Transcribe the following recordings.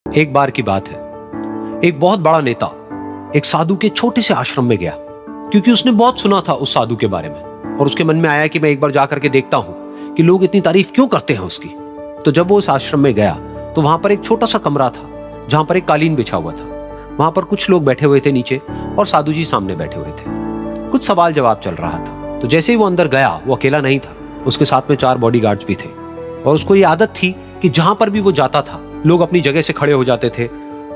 एक बार की बात है, एक बहुत बड़ा नेता एक साधु के छोटे से आश्रम में गया, क्योंकि उसने बहुत सुना था उस साधु के बारे में और उसके मन में आया कि मैं एक बार जाकर के देखता हूं कि लोग इतनी तारीफ क्यों करते हैं उसकी। तो जब वो उस आश्रम में गया तो वहां पर एक छोटा सा कमरा था जहां पर एक कालीन बिछा हुआ था। वहां पर कुछ लोग बैठे हुए थे नीचे और साधु जी सामने बैठे हुए थे। कुछ सवाल जवाब चल रहा था। तो जैसे ही वो अंदर गया, वो अकेला नहीं था, उसके साथ में 4 बॉडीगार्ड्स भी थे और उसको ये आदत थी कि जहां पर भी वो जाता था लोग अपनी जगह से खड़े हो जाते थे,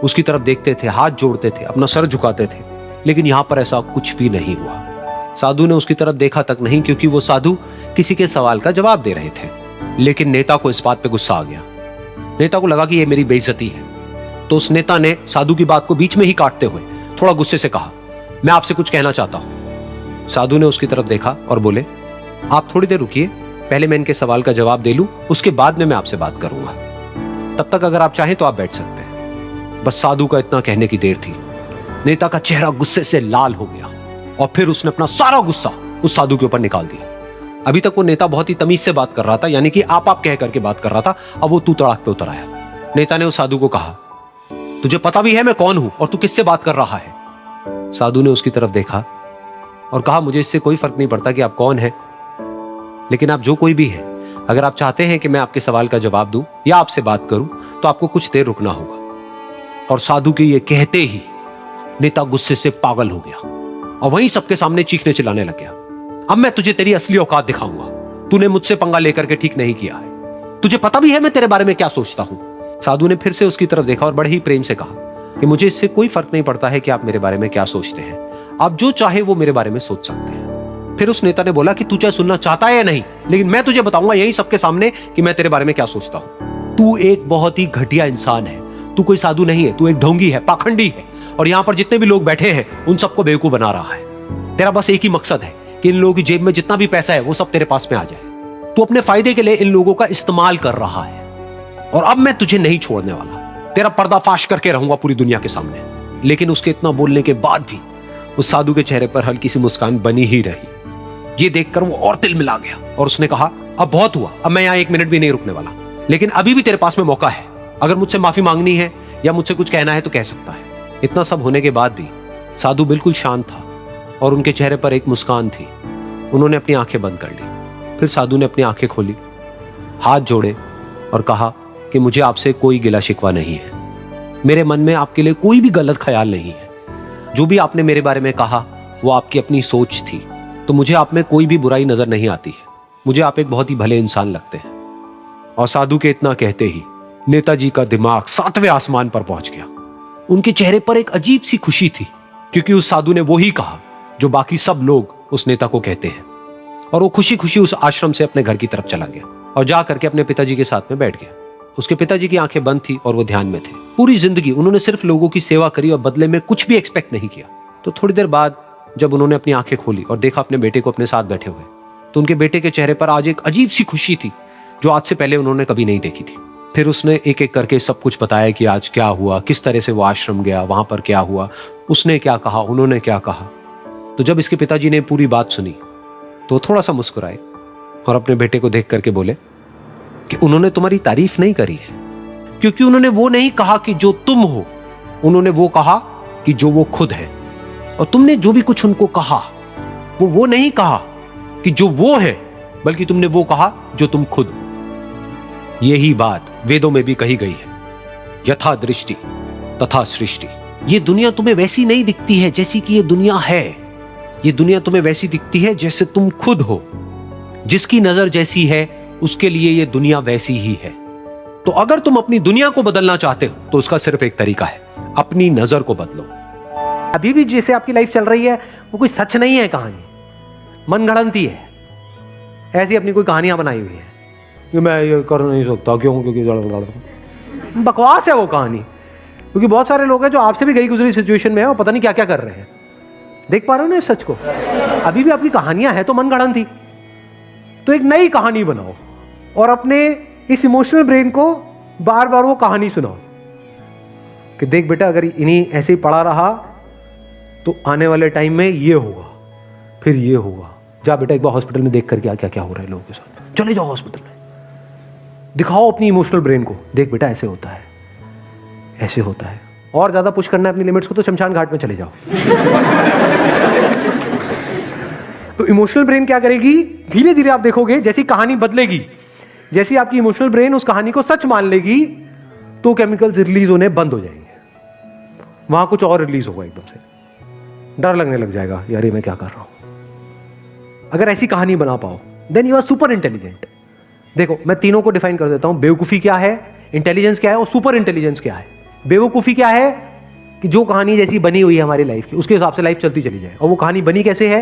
उसकी तरफ देखते थे, हाथ जोड़ते थे, अपना सर झुकाते थे। लेकिन यहां पर ऐसा कुछ भी नहीं हुआ। साधु ने उसकी तरफ देखा तक नहीं, क्योंकि वो साधु किसी के सवाल का जवाब दे रहे थे। लेकिन नेता को इस बात पे गुस्सा आ गया। नेता को लगा कि ये मेरी बेइज्जती है। तो उस नेता ने साधु की बात को बीच में ही काटते हुए थोड़ा गुस्से से कहा, मैं आपसे कुछ कहना चाहता हूं। साधु ने उसकी तरफ देखा और बोले, आप थोड़ी देर रुकिए, पहले मैं इनके सवाल का जवाब दे लूं, उसके बाद में मैं आपसे बात करूंगा। तब तक अगर आप चाहें तो आप बैठ सकते हैं। बस साधु का इतना कहने की देर थी। नेता का चेहरा गुस्से से लाल हो गया और फिर उसने अपना सारा गुस्सा उस साधु के ऊपर निकाल दिया। अभी तक वो नेता बहुत ही तमीज से बात कर रहा था, यानी कि आप कह करके बात कर रहा था। अब वो तू तड़ाक पे उतर आया। नेता ने उस साधु को कहा, तुझे पता भी है मैं कौन हूं और तू किससे बात कर रहा है? साधु ने उसकी तरफ देखा और कहा, मुझे इससे कोई फर्क नहीं पड़ता कि आप कौन हैं, लेकिन आप जो कोई भी है, अगर आप चाहते हैं कि मैं आपके सवाल का जवाब दूं या आपसे बात करूं तो आपको कुछ देर रुकना होगा। और साधु के ये कहते ही नेता गुस्से से पागल हो गया और वहीं सबके सामने चीखने चिल्लाने लग गया, अब मैं तुझे तेरी असली औकात दिखाऊंगा। तूने मुझसे पंगा लेकर के ठीक नहीं किया है। तुझे पता भी है मैं तेरे बारे में क्या सोचता हूं। साधु ने फिर से उसकी तरफ देखा और बड़े ही प्रेम से कहा कि मुझे इससे कोई फर्क नहीं पड़ता है कि आप मेरे बारे में क्या सोचते हैं। आप जो चाहे वो मेरे बारे में सोच सकते हैं। फिर उस नेता ने बोला कि तू चाहे सुनना चाहता है या नहीं, लेकिन मैं तुझे बताऊंगा यही सबके सामने कि मैं तेरे बारे में क्या सोचता हूं। तू एक बहुत ही घटिया इंसान है। तू कोई साधु नहीं है, तू एक ढोंगी है, पाखंडी है और यहां पर जितने भी लोग बैठे हैं उन सबको बेवकूफ बना रहा है। तेरा बस एक ही मकसद है कि इन लोगों की जेब में जितना भी पैसा है वो सब तेरे पास में आ जाए। तू अपने फायदे के लिए इन लोगों का इस्तेमाल कर रहा है और अब मैं तुझे नहीं छोड़ने वाला। तेरा पर्दाफाश करके रहूंगा पूरी दुनिया के सामने। लेकिन उसके इतना बोलने के बाद भी उस साधु के चेहरे पर हल्की सी मुस्कान बनी ही रही। ये देखकर वो और तिल मिला गया और उसने कहा, अब बहुत हुआ, अब मैं यहां 1 मिनट भी नहीं रुकने वाला। लेकिन अभी भी तेरे पास में मौका है। अगर मुझसे माफी मांगनी है या मुझसे कुछ कहना है तो कह सकता है। इतना सब होने के बाद भी साधु बिल्कुल शांत था और उनके चेहरे पर एक मुस्कान थी। उन्होंने अपनी आंखें बंद कर ली। फिर साधु ने अपनी आंखें खोली, हाथ जोड़े और कहा कि मुझे आपसे कोई गिला शिकवा नहीं है। मेरे मन में आपके लिए कोई भी गलत ख्याल नहीं है। जो भी आपने मेरे बारे में कहा वो आपकी अपनी सोच थी। तो मुझे आप में कोई भी बुराई नजर नहीं आती है। मुझे आप एक बहुत ही भले इंसान लगते हैं। और साधु के इतना कहते ही नेताजी का दिमाग 7वें आसमान पर पहुंच गया। उनके चेहरे पर एक अजीब सी खुशी थी, क्योंकि उस साधु ने वो ही कहा जो बाकी सब लोग उस नेता को कहते हैं। और वो खुशी खुशी उस आश्रम से अपने घर की तरफ चला गया और जा करके अपने पिताजी के साथ में बैठ गया। उसके पिताजी की आंखें बंद थी और वो ध्यान में थे। पूरी जिंदगी उन्होंने सिर्फ लोगों की सेवा करी और बदले में कुछ भी एक्सपेक्ट नहीं किया। तो थोड़ी देर बाद जब उन्होंने अपनी आंखें खोली और देखा अपने बेटे को अपने साथ बैठे हुए, तो उनके बेटे के चेहरे पर आज एक अजीब सी खुशी थी जो आज से पहले उन्होंने कभी नहीं देखी थी। फिर उसने एक एक करके सब कुछ बताया कि आज क्या हुआ, किस तरह से वो आश्रम गया, वहां पर क्या हुआ, उसने क्या कहा, उन्होंने क्या कहा। तो जब इसके पिताजी ने पूरी बात सुनी तो थोड़ा सा मुस्कुराए और अपने बेटे को देख करके बोले कि उन्होंने तुम्हारी तारीफ नहीं करी है, क्योंकि उन्होंने वो नहीं कहा कि जो तुम हो, उन्होंने वो कहा कि जो वो खुद है। और तुमने जो भी कुछ उनको कहा वो नहीं कहा कि जो वो है, बल्कि तुमने वो कहा जो तुम खुद हो। यही बात वेदों में भी कही गई है, यथा दृष्टि तथा सृष्टि। ये दुनिया तुम्हें वैसी नहीं दिखती है जैसी कि ये दुनिया है। ये दुनिया तुम्हें वैसी दिखती है जैसे तुम खुद हो। जिसकी नजर जैसी है उसके लिए ये दुनिया वैसी ही है। तो अगर तुम अपनी दुनिया को बदलना चाहते हो तो उसका सिर्फ एक तरीका है, अपनी नजर को बदलो। अभी भी जैसे आपकी लाइफ चल रही है वो कोई सच नहीं है, कहानी मनगढ़ंती है। ऐसी अपनी कोई कहानियां बनाई हुई है कि मैं ये कर नहीं सकता, क्यों? क्योंकि बकवास है वो कहानी। क्योंकि बहुत सारे लोग हैं जो आपसे भी गई गुजरी सिचुएशन में है और पता नहीं क्या क्या कर रहे हैं। देख पा रहे हो ना इस सच को? अभी भी आपकी कहानियां हैं तो मनगढ़ंती। तो एक नई कहानी बनाओ और अपने इस इमोशनल ब्रेन को बार बार वो कहानी सुनाओ कि देख बेटा, अगर इन्हीं ऐसे ही पड़ा रहा तो आने वाले टाइम में ये होगा, फिर ये होगा। जा बेटा एक बार हॉस्पिटल में देख करके क्या क्या हो रहा है लोगों के साथ। चले जाओ हॉस्पिटल में, दिखाओ अपनी इमोशनल ब्रेन को, देख बेटा ऐसे होता है, ऐसे होता है। और ज्यादा पुश करना है अपनी लिमिट्स को तो शमशान घाट में चले जाओ। तो इमोशनल ब्रेन क्या करेगी, धीरे धीरे आप देखोगे जैसी कहानी बदलेगी, जैसी आपकी इमोशनल ब्रेन उस कहानी को सच मान लेगी, तो केमिकल्स रिलीज होने बंद हो जाएंगे, वहां कुछ और रिलीज होगा, एकदम से डर लगने लग जाएगा, यार ये मैं क्या कर रहा हूं। अगर ऐसी कहानी बना पाओ, then you are super intelligent. देखो मैं तीनों को डिफाइन कर देता हूं, बेवकूफी क्या है, इंटेलिजेंस क्या है और सुपर इंटेलिजेंस क्या है। बेवकूफी क्या है कि जो कहानी जैसी बनी हुई है हमारी लाइफ की, उसके हिसाब से लाइफ चलती चली जाए। और वो कहानी बनी कैसे है,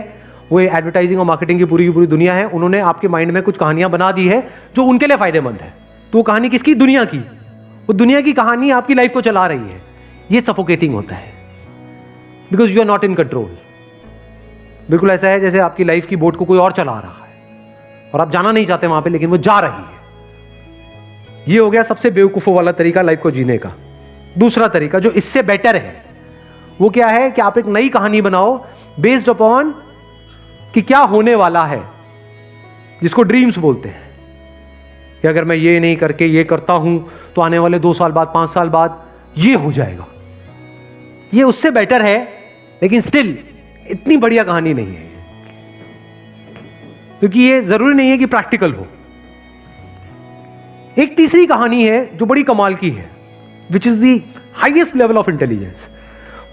वो एडवर्टाइजिंग और मार्केटिंग की पूरी दुनिया है, उन्होंने आपके माइंड में कुछ कहानियां बना दी है जो उनके लिए फायदेमंद है। तो वो कहानी किसकी, दुनिया की। वो दुनिया की कहानी आपकी लाइफ को चला रही है। ये सफोकेटिंग होता है, because you are not in control. बिल्कुल ऐसा है जैसे आपकी लाइफ की बोट को कोई और चला रहा है और आप जाना नहीं चाहते वहां पे, लेकिन वो जा रही है। ये हो गया सबसे बेवकूफों वाला तरीका लाइफ को जीने का। दूसरा तरीका जो इससे बेटर है वो क्या है कि आप एक नई कहानी बनाओ बेस्ड अपॉन कि क्या होने वाला है, जिसको ड्रीम्स बोलते हैं, कि अगर मैं ये नहीं करके ये करता हूं तो आने वाले 2 साल बाद 5 साल बाद ये हो जाएगा। ये उससे बेटर है, लेकिन स्टिल इतनी बढ़िया कहानी नहीं है, क्योंकि ये जरूरी नहीं है कि प्रैक्टिकल हो। एक तीसरी कहानी है जो बड़ी कमाल की है, which is the highest level of intelligence.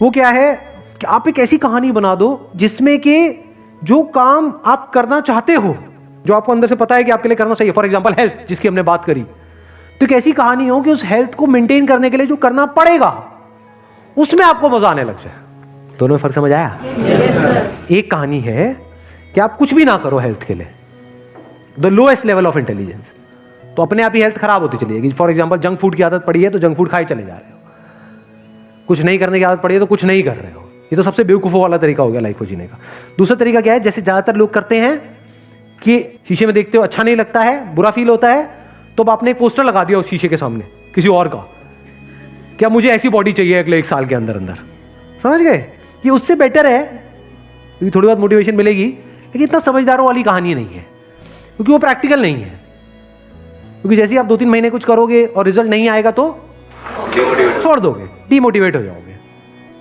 वो क्या है कि आप एक ऐसी कहानी बना दो जिसमें कि जो काम आप करना चाहते हो, जो आपको अंदर से पता है कि आपके लिए करना चाहिए, फॉर एग्जांपल हेल्थ जिसकी हमने बात करी, तो एक ऐसी कहानी हो कि उस हेल्थ को मेंटेन करने के लिए जो करना पड़ेगा उसमें आपको मजा आने लग जाए। दोनों में फर्क समझ आया? एक कहानी है कि आप कुछ भी ना करो हेल्थ के लिए, the lowest level of intelligence, तो अपने आप ही हेल्थ खराब होती चली जाएगी। फॉर एग्जांपल जंक फूड की आदत पड़ी है तो जंक फूड खाए चले जा रहे हो, कुछ नहीं करने की आदत पड़ी है तो कुछ नहीं कर रहे हो। ये तो सबसे बेवकूफों वाला तरीका हो गया लाइफ को जीने का। दूसरा तरीका क्या है, जैसे ज्यादातर लोग करते हैं कि शीशे में देखते हो अच्छा नहीं लगता है, बुरा फील होता है, तो आपने एक पोस्टर लगा दिया उस शीशे के सामने किसी और का, क्या मुझे ऐसी बॉडी चाहिए अगले 1 साल के अंदर अंदर। समझ गए? ये उससे बेटर है, क्योंकि थोड़ी बहुत मोटिवेशन मिलेगी, लेकिन इतना समझदारों वाली कहानी नहीं है, क्योंकि वो प्रैक्टिकल नहीं है। क्योंकि जैसे ही आप 2-3 महीने कुछ करोगे और रिजल्ट नहीं आएगा तो छोड़ दोगे, डीमोटिवेट हो जाओगे।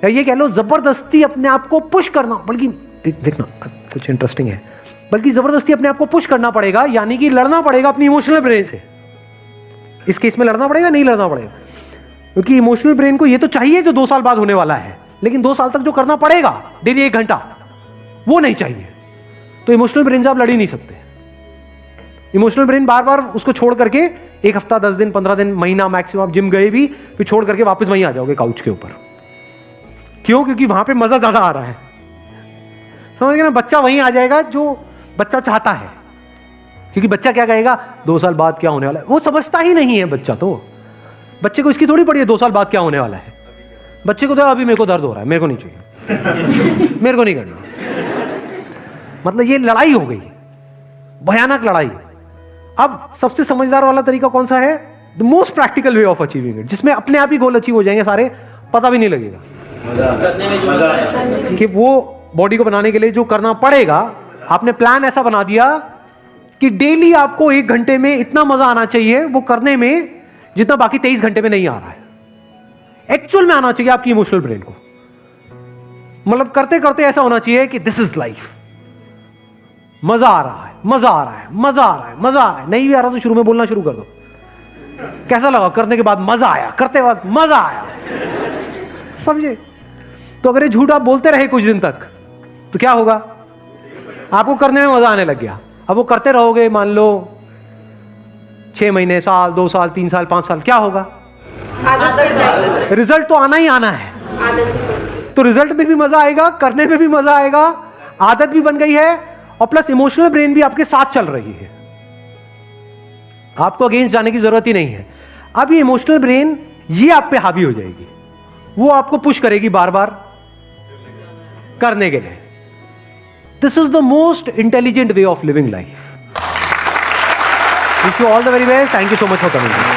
या ये कह लो जबरदस्ती अपने आप को पुश करना, बल्कि देखना कुछ इंटरेस्टिंग है, बल्कि जबरदस्ती अपने आप को पुश करना पड़ेगा, यानी कि लड़ना पड़ेगा अपनी इमोशनल ब्रेन से। इस केस में लड़ना पड़ेगा, नहीं लड़ना पड़ेगा, क्योंकि इमोशनल ब्रेन को ये तो चाहिए जो 2 साल बाद होने वाला है, लेकिन 2 साल तक जो करना पड़ेगा डेली 1 घंटा, वो नहीं चाहिए। तो इमोशनल ब्रेन से आप लड़ ही नहीं सकते। इमोशनल ब्रेन बार बार उसको छोड़ करके 1 हफ्ता, 10 दिन, 15 दिन, महीना मैक्सिमम, आप जिम गए भी फिर छोड़ करके वापस वहीं आ जाओगे काउच के ऊपर। क्यों? क्योंकि वहां पे मजा ज्यादा आ रहा है। समझ गए ना? बच्चा वहीं आ जाएगा जो बच्चा चाहता है, क्योंकि बच्चा क्या कहेगा 2 साल बाद क्या होने वाला है, वो समझता ही नहीं है बच्चा। तो बच्चे को इसकी थोड़ी पड़ी है 2 साल बाद क्या होने वाला है। बच्चे को तो अभी मेरे को दर्द हो रहा है, मेरे को नहीं चाहिए, मेरे को नहीं करना। मतलब ये लड़ाई हो गई, भयानक लड़ाई। अब सबसे समझदार वाला तरीका कौन सा है? The most practical way of achieving it, जिसमें अपने आप ही गोल अचीव हो जाएंगे सारे, पता भी नहीं लगेगा कि वो बॉडी को बनाने के लिए जो करना पड़ेगा। आपने प्लान ऐसा बना दिया कि डेली आपको 1 घंटे में इतना मजा आना चाहिए वो करने में, जितना बाकी 23 घंटे में नहीं आ रहा है। एक्चुअल में आना चाहिए आपकी इमोशनल ब्रेन को, मतलब करते करते ऐसा होना चाहिए कि दिस इज लाइफ, मजा आ रहा है, मजा आ रहा है, मजा आ रहा है, मजा आ रहा है। नहीं भी आ रहा तो शुरू में बोलना शुरू कर दो, कैसा लगा करने के बाद, मजा आया, करते वक्त मजा आया। समझे? तो अगर ये झूठ आप बोलते रहे कुछ दिन तक तो क्या होगा? आपको करने में मजा आने लग गया। अब वो करते रहोगे, मान लो 6 महीने, साल, 2 साल, 3 साल, 5 साल, क्या होगा? रिजल्ट तो आना ही आना है। तो रिजल्ट में भी मजा आएगा, करने में भी मजा आएगा, आदत भी बन गई है, और प्लस इमोशनल ब्रेन भी आपके साथ चल रही है। आपको अगेंस्ट जाने की जरूरत ही नहीं है। अब ये इमोशनल ब्रेन ये आप पे हावी हो जाएगी, वो आपको पुश करेगी बार बार करने के लिए। This is the most intelligent way of living life. Wish you all the very best. Thank you so much for coming.